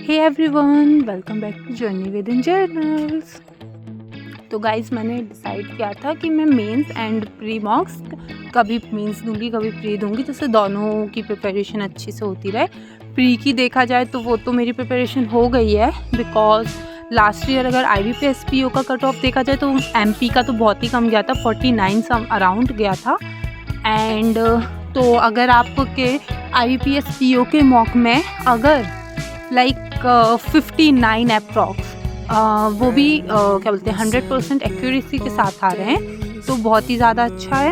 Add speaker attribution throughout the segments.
Speaker 1: Hey everyone, welcome back to journey with in journals. तो guys, मैंने decide किया था कि मैं मेंस एंड प्री मॉक्स कभी मेंस दूंगी कभी प्री दूंगी, जिससे दोनों की प्रिपरेशन अच्छी से होती रहे। प्री की देखा जाए तो वो तो मेरी प्रिपरेशन हो गई है, बिकॉज लास्ट ईयर अगर IBPS PO का कट ऑफ देखा जाए तो MP का तो बहुत ही कम गया था, 49 सम अराउंड गया था। एंड तो अगर आपके IBPS PO के मॉक में अगर लाइक 59 अप्रॉक्स वो भी क्या बोलते हैं 100% एक्यूरेसी के साथ आ रहे हैं, तो बहुत ही ज़्यादा अच्छा है।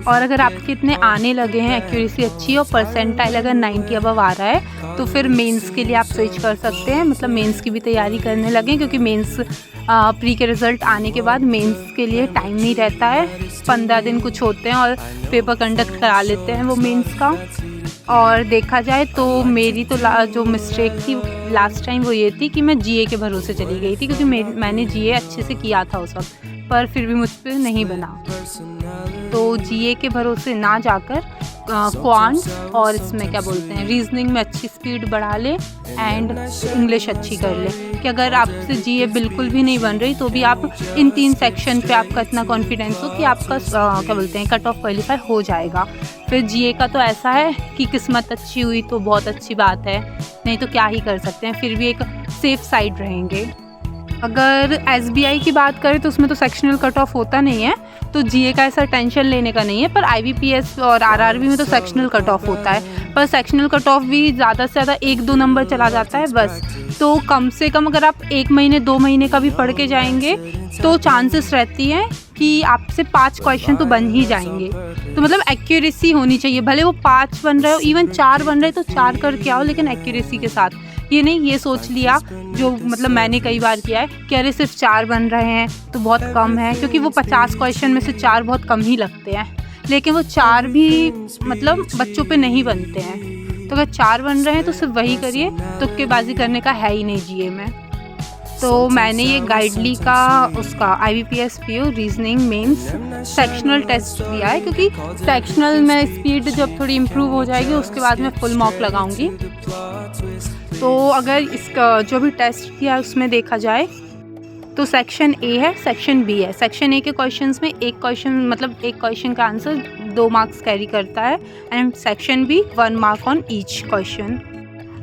Speaker 1: और अगर आपके इतने आने लगे हैं, एक्यूरेसी अच्छी और परसेंटाइल अगर 90 अबव आ रहा है, तो फिर मेंस के लिए आप स्विच कर सकते हैं, मतलब मेंस की भी तैयारी करने लगें, क्योंकि मेंस प्री के रिज़ल्ट आने के बाद मेंस के लिए टाइम नहीं रहता है। 15 दिन कुछ होते हैं और पेपर कंडक्ट करा लेते हैं वो मेंस का। और देखा जाए तो मेरी तो जो मिस्टेक थी लास्ट टाइम वो ये थी कि मैं GA के भरोसे चली गई थी, क्योंकि मैंने GA अच्छे से किया था उस वक्त, पर फिर भी मुझ पर नहीं बना। तो GA के भरोसे ना जाकर क्वांट और इसमें क्या बोलते हैं रीजनिंग में अच्छी स्पीड बढ़ा ले एंड इंग्लिश अच्छी कर ले, कि अगर आपसे GA बिल्कुल भी नहीं बन रही तो भी आप इन 3 सेक्शन पे आपका इतना कॉन्फिडेंस हो कि आपका क्या बोलते हैं कट ऑफ क्वालिफाई हो जाएगा। फिर GA का तो ऐसा है कि किस्मत अच्छी हुई तो बहुत अच्छी बात है, नहीं तो क्या ही कर सकते हैं, फिर भी एक सेफ साइड रहेंगे। अगर SBI की बात करें तो उसमें तो सेक्शनल कट ऑफ होता नहीं है, तो GA का ऐसा टेंशन लेने का नहीं है। पर IBPS और RRB में तो सेक्शनल कट ऑफ होता है, पर सेक्शनल कट ऑफ भी ज़्यादा से ज़्यादा 1-2 नंबर चला जाता है बस। तो कम से कम अगर आप 1 महीने 2 महीने का भी पढ़ के जाएंगे तो चांसेस रहती है कि आपसे 5 क्वेश्चन तो बन ही जाएंगे। तो मतलब एक्यूरेसी होनी चाहिए, भले वो 5 बन रहे हो, इवन 4 बन रहे तो 4 करके आओ, लेकिन एक्यूरेसी के साथ। ये नहीं ये सोच लिया जो मतलब मैंने कई बार किया है कि अरे सिर्फ 4 बन रहे हैं तो बहुत कम है, क्योंकि वो 50 क्वेश्चन में से 4 बहुत कम ही लगते हैं, लेकिन वो 4 भी मतलब बच्चों पे नहीं बनते हैं। तो अगर 4 बन रहे हैं तो सिर्फ वही करिए, तुक्केबाजी करने का है ही नहीं GA में। तो मैंने ये गाइडली का उसका IBPS PO reasoning mains sectional test दिया है, क्योंकि सेक्शनल में स्पीड जब थोड़ी इम्प्रूव हो जाएगी उसके बाद मैं फुल मॉक लगाऊंगी। तो अगर इसका जो भी टेस्ट किया उसमें देखा जाए तो सेक्शन A है, सेक्शन B है। सेक्शन A के क्वेश्चंस में एक क्वेश्चन का आंसर 2 मार्क्स कैरी करता है, and section B 1 mark on each question.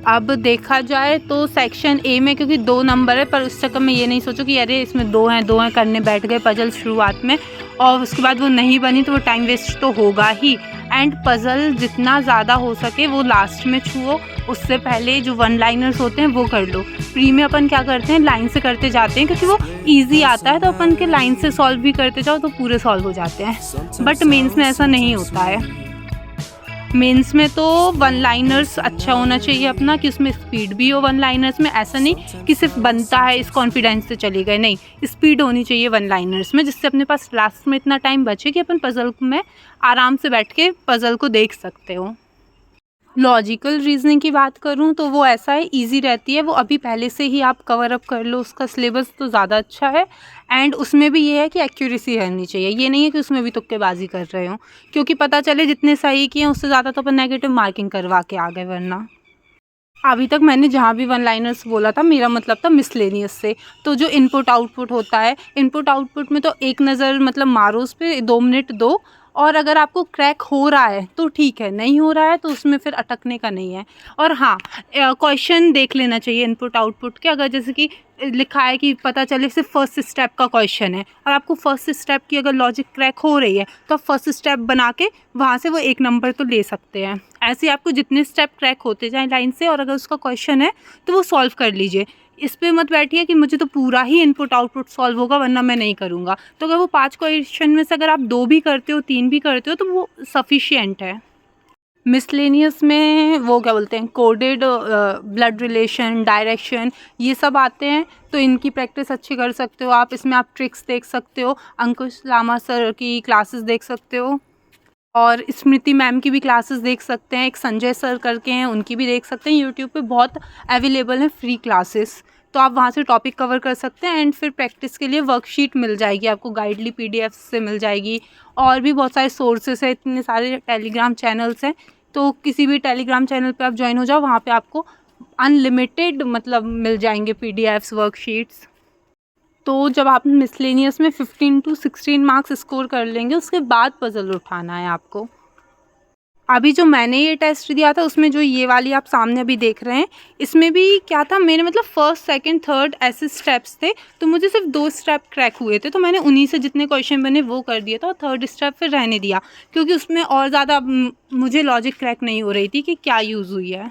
Speaker 1: अब देखा जाए तो सेक्शन A में क्योंकि 2 नंबर है, पर उस चक्कर में ये नहीं सोचो कि अरे इसमें 2 हैं करने बैठ गए पजल शुरुआत में और उसके बाद वो नहीं बनी तो वो टाइम वेस्ट तो होगा ही। एंड पजल जितना ज़्यादा हो सके वो लास्ट में छुओ, उससे पहले जो 1 लाइनर्स होते हैं वो कर लो। प्री में अपन क्या करते हैं लाइन से करते जाते हैं, क्योंकि वो ईजी आता है, तो अपन के लाइन से सॉल्व भी करते जाओ तो पूरे सॉल्व हो जाते हैं। बट मेंस में ऐसा नहीं होता है। मेंस में तो 1 लाइनर्स अच्छा होना चाहिए अपना, कि उसमें स्पीड भी हो 1 लाइनर्स में, ऐसा नहीं कि सिर्फ बनता है इस कॉन्फिडेंस से चले गए, नहीं, स्पीड होनी चाहिए 1 लाइनर्स में, जिससे अपने पास लास्ट में इतना टाइम बचे कि अपन पजल में आराम से बैठ के पजल को देख सकते हो। लॉजिकल रीजनिंग की बात करूं तो वो ऐसा है इजी रहती है, वो अभी पहले से ही आप कवर अप कर लो, उसका सिलेबस तो ज़्यादा अच्छा है। एंड उसमें भी ये है कि एक्यूरेसी रहनी चाहिए, ये नहीं है कि उसमें भी तुक्केबाजी कर रहे हो, क्योंकि पता चले जितने सही किए उससे ज़्यादा तो अपन नेगेटिव मार्किंग करवा के आ गए। वरना अभी तक मैंने जहाँ भी 1 लाइनर्स बोला था मेरा मतलब था मिसलेनियस से। तो जो इनपुट आउटपुट होता है, इनपुट आउटपुट में तो एक नज़र मतलब मारो उस पर, 2 मिनट दो, और अगर आपको क्रैक हो रहा है तो ठीक है, नहीं हो रहा है तो उसमें फिर अटकने का नहीं है। और हाँ, क्वेश्चन देख लेना चाहिए इनपुट आउटपुट के, अगर जैसे कि लिखा है कि पता चले सिर्फ फर्स्ट स्टेप का क्वेश्चन है और आपको फर्स्ट स्टेप की अगर लॉजिक क्रैक हो रही है तो आप फर्स्ट स्टेप बना के वहाँ से वो 1 नंबर तो ले सकते हैं। ऐसे आपको जितने स्टेप क्रैक होते जाएं लाइन से, और अगर उसका क्वेश्चन है तो वो सॉल्व कर लीजिए। इस पे मत बैठिए कि मुझे तो पूरा ही इनपुट आउटपुट सॉल्व होगा वरना मैं नहीं करूँगा। तो अगर वो 5 क्वेश्चन में से अगर आप 2 भी करते हो 3 भी करते हो तो वो सफिशिएंट है। मिसलेनियस में वो क्या बोलते हैं कोडेड ब्लड रिलेशन, डायरेक्शन, ये सब आते हैं, तो इनकी प्रैक्टिस अच्छी कर सकते हो आप। इसमें आप ट्रिक्स देख सकते हो, अंकुश लामा सर की क्लासेस देख सकते हो, और स्मृति मैम की भी क्लासेस देख सकते हैं, एक संजय सर करके हैं उनकी भी देख सकते हैं। यूट्यूब पे बहुत अवेलेबल हैं फ्री क्लासेस, तो आप वहाँ से टॉपिक कवर कर सकते हैं। एंड फिर प्रैक्टिस के लिए वर्कशीट मिल जाएगी आपको, गाइडली PDF से मिल जाएगी, और भी बहुत सारे सोर्सेस हैं, इतने सारे टेलीग्राम चैनल्स हैं, तो किसी भी टेलीग्राम चैनल पे आप ज्वाइन हो जाओ, वहाँ पे आपको अनलिमिटेड मतलब मिल जाएंगे पीडीएफ्स, वर्कशीट्स। तो जब आप मिसलेनियस में 15 टू 16 मार्क्स स्कोर कर लेंगे, उसके बाद पज़ल उठाना है आपको। अभी जो मैंने ये टेस्ट दिया था उसमें जो ये वाली आप सामने अभी देख रहे हैं, इसमें भी क्या था, मेरे मतलब फर्स्ट सेकंड थर्ड ऐसे स्टेप्स थे, तो मुझे सिर्फ 2 स्टेप क्रैक हुए थे, तो मैंने उन्हीं से जितने क्वेश्चन बने वो कर दिया था और थर्ड स्टेप फिर रहने दिया, क्योंकि उसमें और ज़्यादा मुझे लॉजिक क्रैक नहीं हो रही थी कि क्या यूज़ हुई है।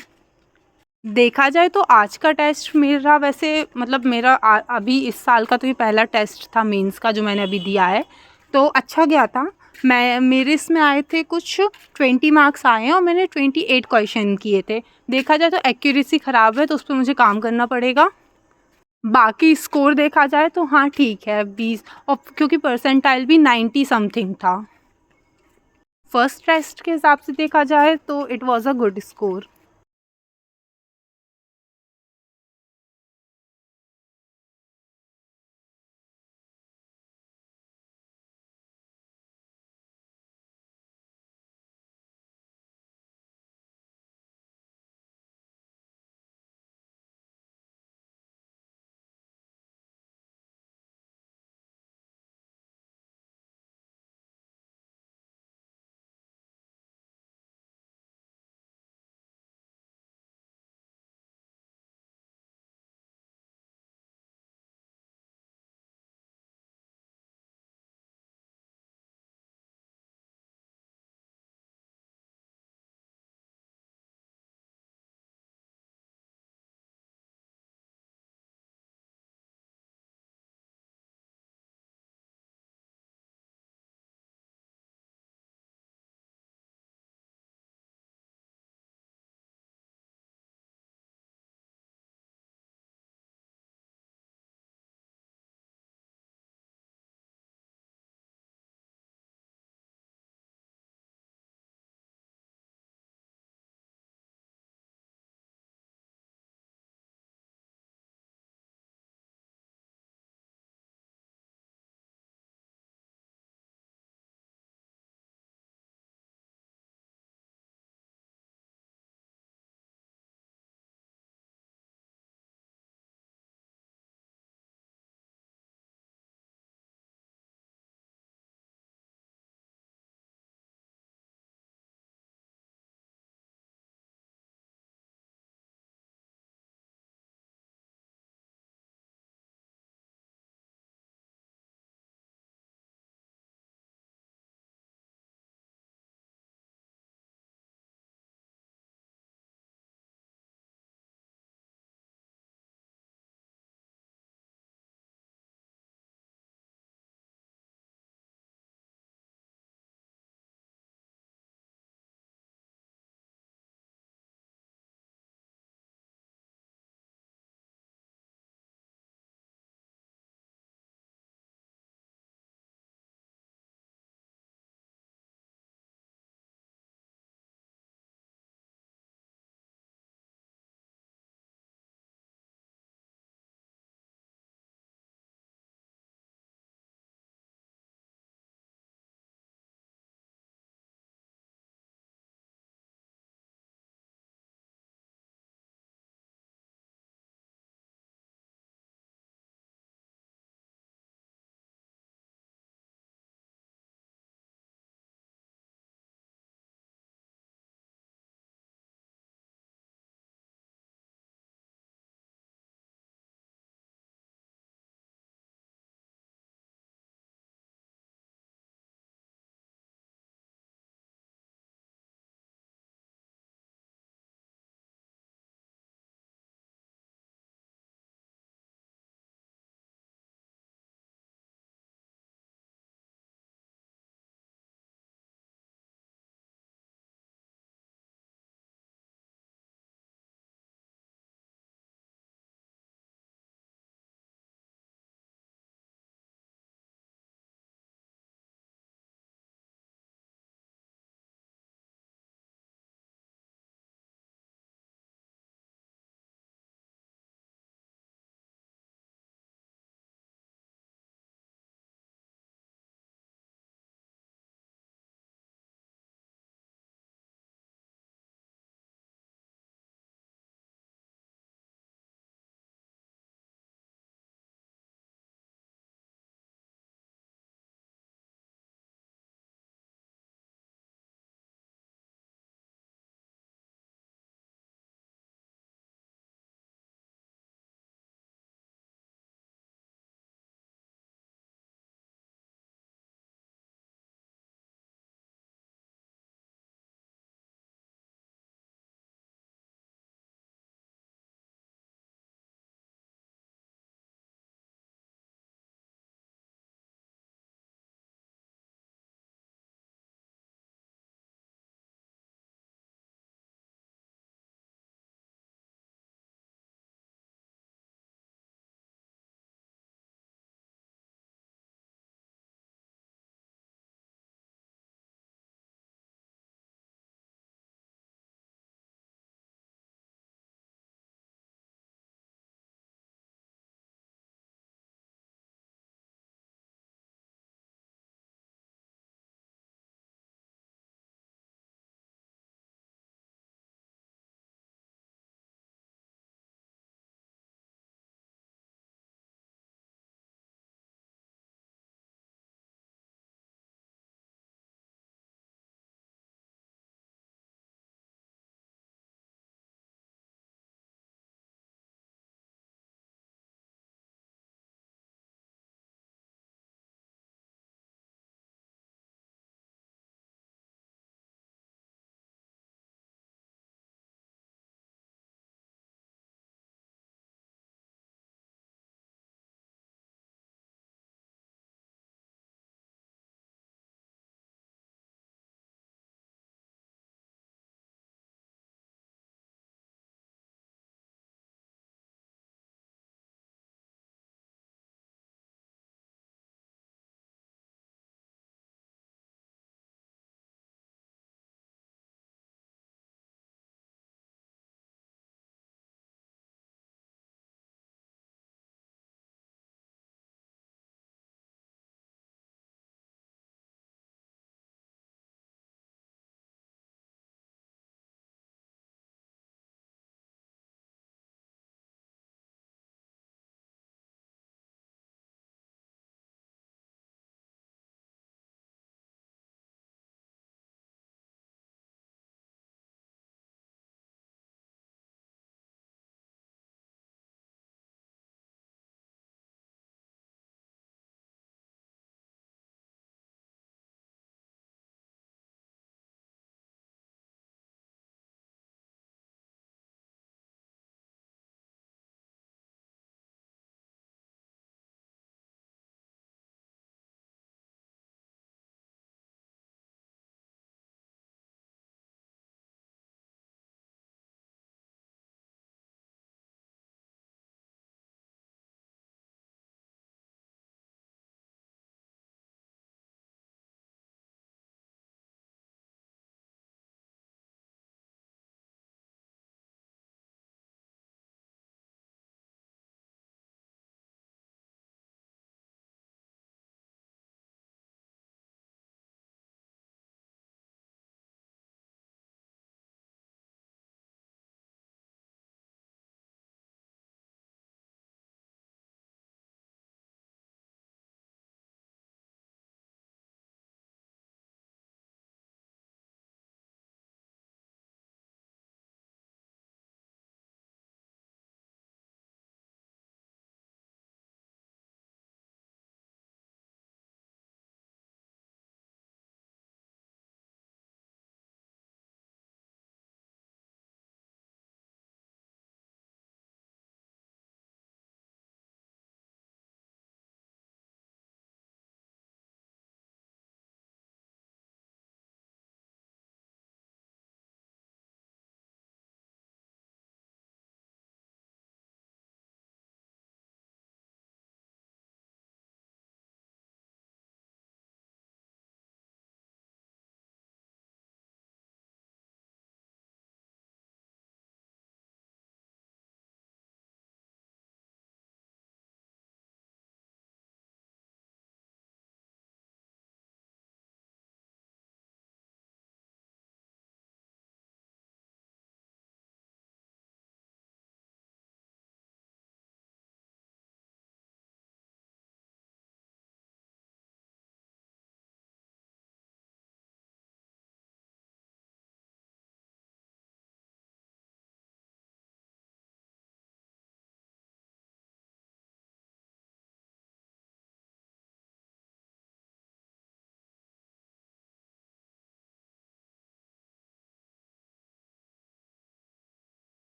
Speaker 1: देखा जाए तो आज का टेस्ट मेरा वैसे मतलब मेरा अभी इस साल का तो ये पहला टेस्ट था मेंस का जो मैंने अभी दिया है, तो अच्छा गया था। मेरे इसमें आए थे कुछ 20 मार्क्स आए हैं और मैंने 28 क्वेश्चन किए थे। देखा जाए तो एक्यूरेसी ख़राब है, तो उस पर मुझे काम करना पड़ेगा। बाकी स्कोर देखा जाए तो हाँ ठीक है 20, और क्योंकि परसेंटाइल भी 90 समथिंग था। फर्स्ट टेस्ट के हिसाब से देखा जाए तो it was a good score.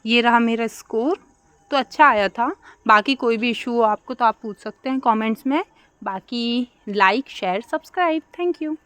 Speaker 1: ये रहा मेरा स्कोर। तो अच्छा आया था। बाकी कोई भी इशू हो आपको तो आप पूछ सकते हैं कमेंट्स में। बाकी like share subscribe. Thank you.